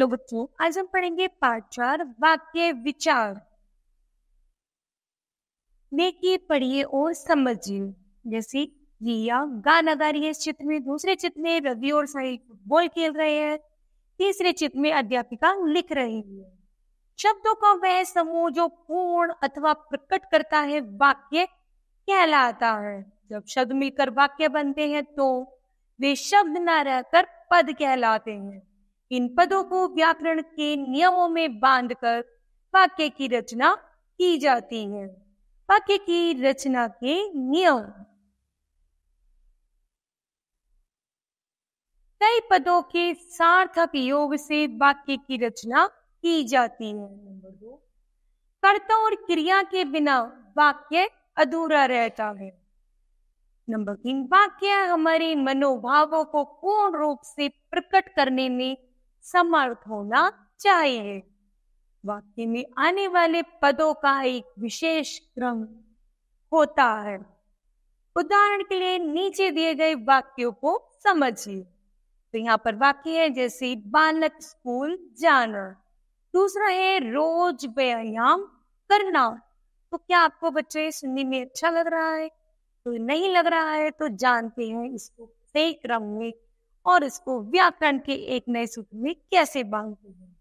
Hello बच्चों, आज हम पढ़ेंगे पाठ 4 वाक्य विचार। देखिए, पढ़िए और समझिए। जैसे रिया गाना गा रही है इस चित्र में, दूसरे चित्र में रवि और साहिल फुटबॉल खेल रहे हैं, तीसरे चित्र में अध्यापिका लिख रही है। शब्दों का वह समूह जो पूर्ण अथवा प्रकट करता है वाक्य कहलाता है। जब शब्द मिलकर वाक्य बनते हैं तो वे शब्द न रहकर पद कहलाते हैं। इन पदों को व्याकरण के नियमों में बांधकर वाक्य की रचना की जाती है। वाक्य की रचना के नियम। कई पदों के सार्थक योग से वाक्य की रचना की जाती है। नंबर 2, कर्ता और क्रिया के बिना वाक्य अधूरा रहता है। नंबर 3, वाक्य हमारे मनोभावों को पूर्ण रूप से प्रकट करने में समर्थ होना चाहिए। वाक्य में आने वाले पदों का एक विशेष क्रम होता है। उदाहरण के लिए नीचे दिए गए वाक्यों को समझिए। तो यहाँ पर वाक्य है जैसे बालक स्कूल जाना, दूसरा है रोज व्यायाम करना। तो क्या आपको बच्चे सुनने में अच्छा लग रहा है? तो नहीं लग रहा है तो जानते हैं इसको सही क्रम में और इसको व्याकरण के एक नए सूत्र में कैसे बांधते हैं।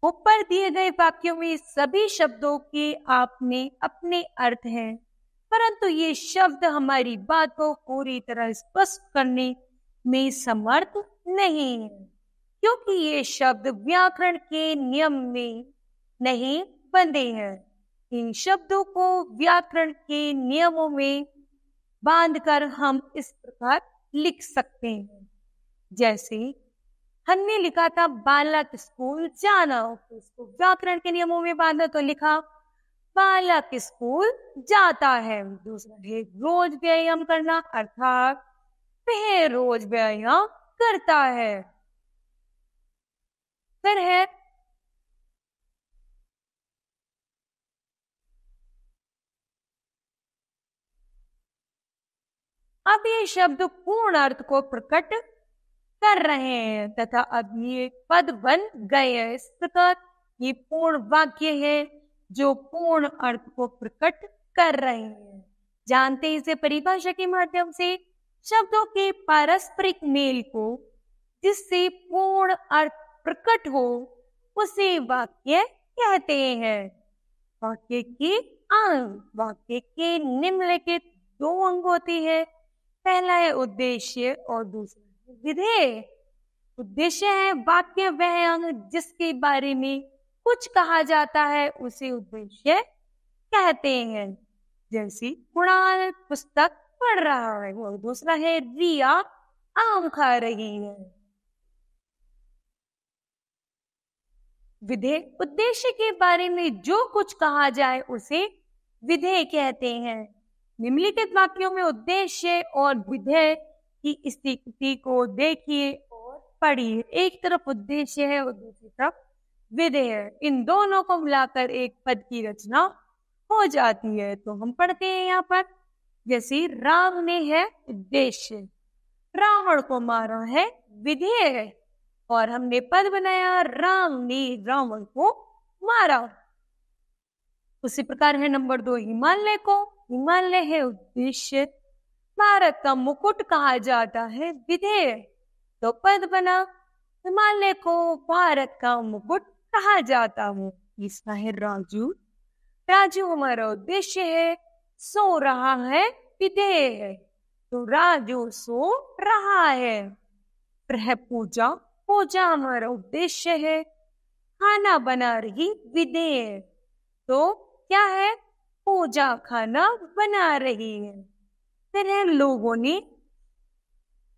ऊपर दिए गए वाक्यों में सभी शब्दों के आपने अपने अर्थ हैं, परंतु ये शब्द हमारी बात को पूरी तरह स्पष्ट करने में समर्थ नहीं है, क्योंकि ये शब्द व्याकरण के नियम में नहीं बंधे हैं। इन शब्दों को व्याकरण के नियमों में बांधकर हम इस प्रकार लिख सकते हैं। जैसे हमने लिखा था बालक स्कूल जाना, तो इसको व्याकरण के नियमों में बांधा तो लिखा बालक स्कूल जाता है। दूसरा है रोज व्यायाम करना, अर्थात वह रोज व्यायाम करता है। फिर है अब ये शब्द पूर्ण अर्थ को प्रकट कर रहे हैं तथा अब ये पद बन गए हैं। इस प्रकार ये पूर्ण वाक्य है जो पूर्ण अर्थ को प्रकट कर रहे हैं। जानते हैं इसे परिभाषा के माध्यम से शब्दों के पारस्परिक मेल को जिससे पूर्ण अर्थ प्रकट हो उसे वाक्य कहते हैं। वाक्य के अंग। वाक्य के निम्नलिखित 2 अंग होते हैं। पहला है उद्देश्य और दूसरा है विधेय। उद्देश्य है वाक्य वह अंग जिसके बारे में कुछ कहा जाता है उसे उद्देश्य कहते हैं। जैसे कुणाल पुस्तक पढ़ रहा है, और दूसरा है रिया आम खा रही है। विधेय उद्देश्य के बारे में जो कुछ कहा जाए उसे विधेय कहते हैं। निम्नलिखित वाक्यों में उद्देश्य और विधेय की स्थिति को देखिए और पढ़िए। एक तरफ उद्देश्य है और दूसरी तरफ विधेय है। इन दोनों को मिलाकर एक पद की रचना हो जाती है। तो हम पढ़ते हैं यहाँ पर जैसे राम ने है उद्देश्य, रावण को मारा है विधेय, और हमने पद बनाया राम ने रावण को मारा। उसी प्रकार है नंबर 2 हिमालय को। हिमालय है उद्देश्य, भारत का मुकुट कहा जाता है विधेय, तो पद बना हिमालय को भारत का मुकुट कहा जाता है। इसका है राजू। राजू हमारा उद्देश्य है, सो रहा है विधेय है, तो राजू सो रहा है। फिर है पूजा। पूजा हमारा उद्देश्य है, खाना बना रही विधेय, तो क्या है पूजा खाना बना रही है। फिर है लोगों ने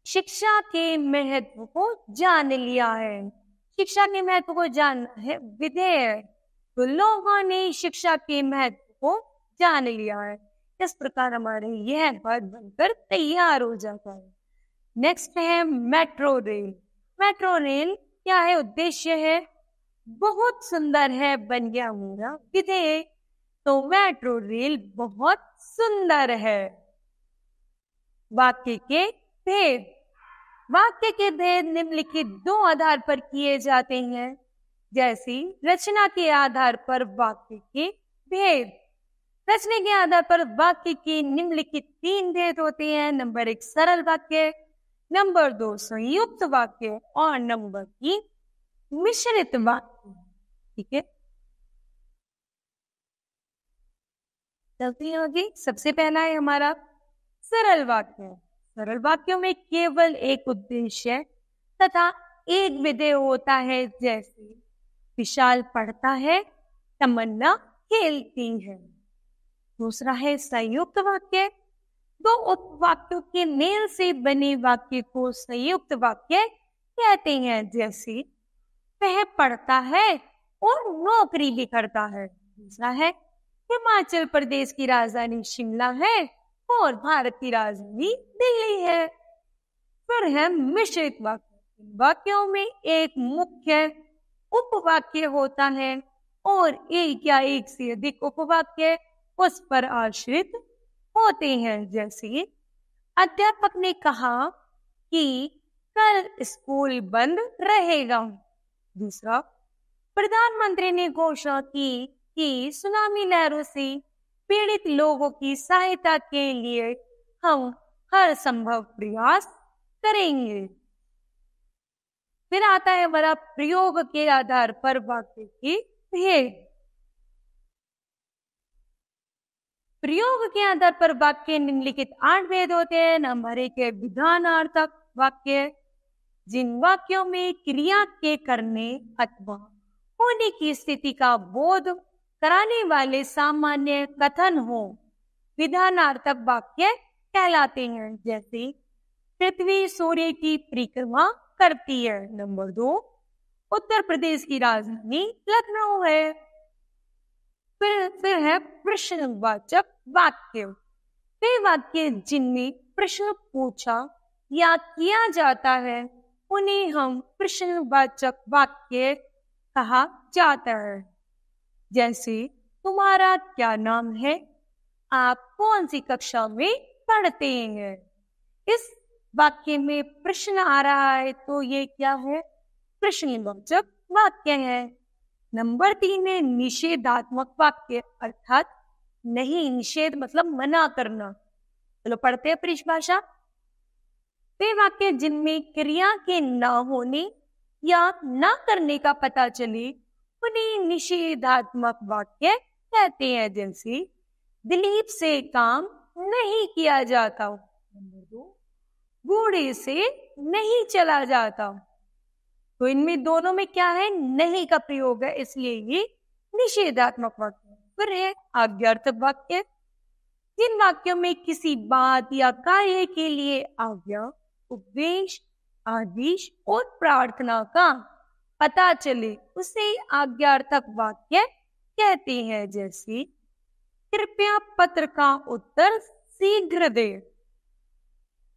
शिक्षा के महत्व को जान लिया है। शिक्षा के महत्व को जानना है विधेय, तो लोगों ने शिक्षा के महत्व को जान लिया है। इस प्रकार हमारे यह पद बनकर तैयार हो जाता है। नेक्स्ट है मेट्रो रेल। मेट्रो रेल क्या है उद्देश्य है, बहुत सुंदर है बन गया मेरा विधेय, तो मेट्रो रेल बहुत सुंदर है। वाक्य के भेद। वाक्य के भेद निम्नलिखित दो आधार पर किए जाते हैं, जैसे रचना के आधार पर वाक्य के भेद। रचना के आधार पर वाक्य के निम्नलिखित तीन भेद होते हैं। नंबर 1 सरल वाक्य, नंबर 2 संयुक्त वाक्य और नंबर 3 मिश्रित वाक्य। ठीक है, चलती होगी। सबसे पहला है हमारा सरल वाक्य। सरल वाक्यों में केवल एक उद्देश्य तथा एक विधेय होता है, जैसे विशाल पढ़ता है, तमन्ना खेलती है। दूसरा है संयुक्त वाक्य। दो उपवाक्यों के मेल से बने वाक्य को संयुक्त वाक्य कहते हैं, जैसे वह पढ़ता है और नौकरी भी करता है। दूसरा है हिमाचल प्रदेश की राजधानी शिमला है और भारत की राजधानी दिल्ली है। फिर है मिश्रित वाक्य। वाक्यों में एक मुख्य उपवाक्य होता है और एक या एक से अधिक उपवाक्य उस पर आश्रित होते हैं, जैसे अध्यापक ने कहा कि कल स्कूल बंद रहेगा। दूसरा, प्रधानमंत्री ने घोषणा की कि सुनामी लहरों से पीड़ित लोगों की सहायता के लिए हम हर संभव प्रयास करेंगे। फिर आता है हमारा प्रयोग के आधार पर वाक्य के भेद। प्रयोग के आधार पर वाक्य निम्नलिखित 8 भेद होते हैं। नंबर 1 है विधानार्थक वाक्य, जिन वाक्यों में क्रिया के करने अथवा होने की स्थिति का बोध कराने वाले सामान्य कथन हो, विधानार्थक वाक्य कहलाते हैं। जैसे पृथ्वी सूर्य की परिक्रमा करती है। नंबर 2 उत्तर प्रदेश की राजधानी लखनऊ है। फिर है प्रश्नवाचक वाक्य। वे वाक्य जिनमें प्रश्न पूछा या किया जाता है उन्हें हम प्रश्नवाचक वाक्य कहा जाता है। जैसे तुम्हारा क्या नाम है, आप कौन सी कक्षा में पढ़ते हैं। इस वाक्य में प्रश्न आ रहा है तो ये क्या है, प्रश्नवाचक वाक्य है। नंबर 3 है निषेधात्मक वाक्य, अर्थात नहीं, निषेध मतलब मना करना। चलो पढ़ते हैं परिभाषा। वे वाक्य जिनमें क्रिया के ना होने या ना करने का पता चले उन्हें निषेधात्मक वाक्य कहते हैं। जैसे दिलीप से काम नहीं किया जाता। नंबर 2 घोड़े से नहीं चला जाता। तो इनमें दोनों में क्या है, नहीं का प्रयोग है, इसलिए ये निषेधात्मक वाक्य। फिर है आज्ञार्थक वाक्य। जिन वाक्यों में किसी बात या कार्य के लिए आज्ञा, उपदेश, आदेश और प्रार्थना का पता चले उसे आज्ञार्थक वाक्य कहते हैं। जैसे कृपया पत्र का उत्तर शीघ्र दे।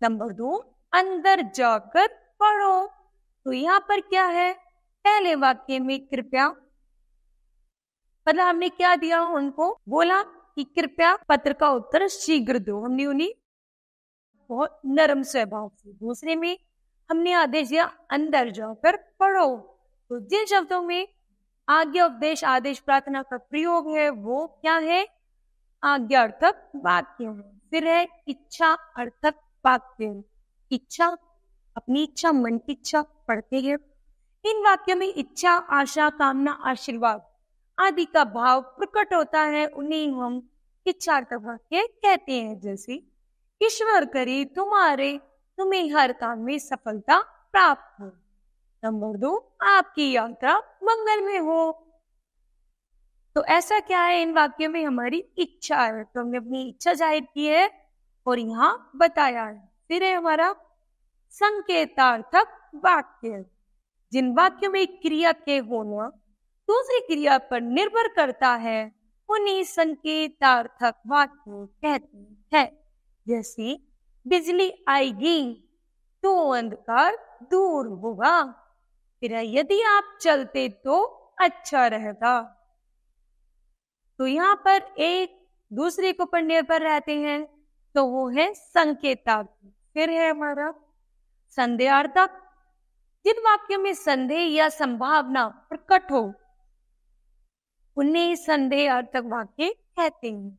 नंबर 2 अंदर जाकर पढ़ो। तो यहाँ पर क्या है, पहले वाक्य में कृपया, मतलब हमने क्या दिया, उनको बोला कि कृपया पत्र का उत्तर शीघ्र दो, हमने उन्हें बहुत नरम स्वभाव से। दूसरे में हमने आदेश दिया अंदर जाकर पढ़ो। तो जिन शब्दों में आज्ञा, उपदेश, आदेश, प्रार्थना का प्रयोग है वो क्या है, आज्ञार्थक वाक्य है। फिर है इच्छा अर्थक वाक्य। इच्छा, अपनी इच्छा, मन की इच्छा पढ़ते हैं। इन वाक्यों में इच्छा, आशा, कामना, आशीर्वाद आदि का भाव प्रकट होता है, उन्हें हम इच्छार्थक वाक्य कहते हैं। जैसे ईश्वर करे तुम्हें हर काम में सफलता प्राप्त हो। नंबर 2 आपकी यात्रा मंगल में हो। तो ऐसा क्या है, इन वाक्यों में हमारी इच्छा है, तो हमने अपनी इच्छा जाहिर की है और यहाँ बताया है। फिर है हमारा संकेतार्थक वाक्य। जिन वाक्यों में क्रिया के होना दूसरी क्रिया पर निर्भर करता है उन्हें संकेतार्थक वाक्य कहते हैं। जैसे बिजली आएगी तो अंधकार दूर होगा। फिर यदि आप चलते तो अच्छा रहता। तो यहाँ पर एक दूसरे के ऊपर निर्भर रहते हैं, तो वो है संकेतार्थक। फिर है हमारा संदेहार्थक, जिन वाक्यों में संदेह या संभावना प्रकट हो उन्हें संदेहार्थक वाक्य कहते हैं।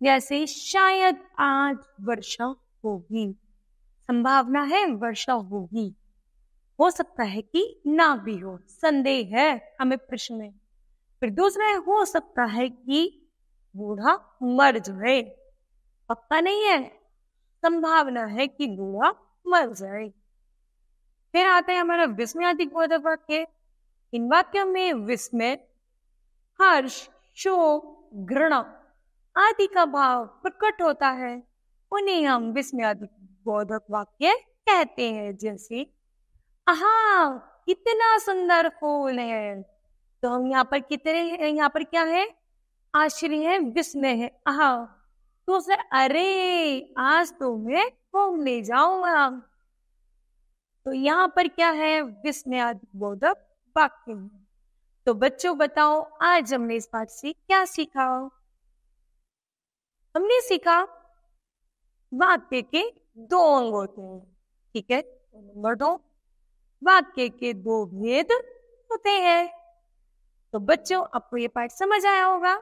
जैसे शायद आज वर्षा होगी, संभावना है वर्षा होगी, हो सकता है कि ना भी हो, संदेह है हमें प्रश्न में। फिर दूसरा है, हो सकता है कि बूढ़ा मर जाए, पक्का नहीं है, संभावना है कि बूढ़ा मर जाए। फिर आता है हमारा विस्मयादिक बोधक वाक्य। इन वाक्यों में विस्मय, हर्ष, शोक, घृणा आदि का भाव प्रकट होता है, उन्हें हम विस्मयादिक बोधक वाक्य कहते हैं। जैसे आहा कितना सुंदर फूल है, तो हम यहाँ पर कितने, यहाँ पर क्या है, आश्चर्य है, विस्मय है, आहा। दूसरा, अरे आज तो मैं घूमने जाऊंगा, तो यहाँ पर क्या है, विस्मयादिक बोधक वाक्य है। तो बच्चों बताओ आज हमने इस पाठ से क्या सीखा? हमने सीखा वाक्य के दो अंग होते हैं, ठीक है। नंबर 2, वाक्य के दो भेद होते हैं। तो बच्चों आपको ये पाठ समझ आया होगा।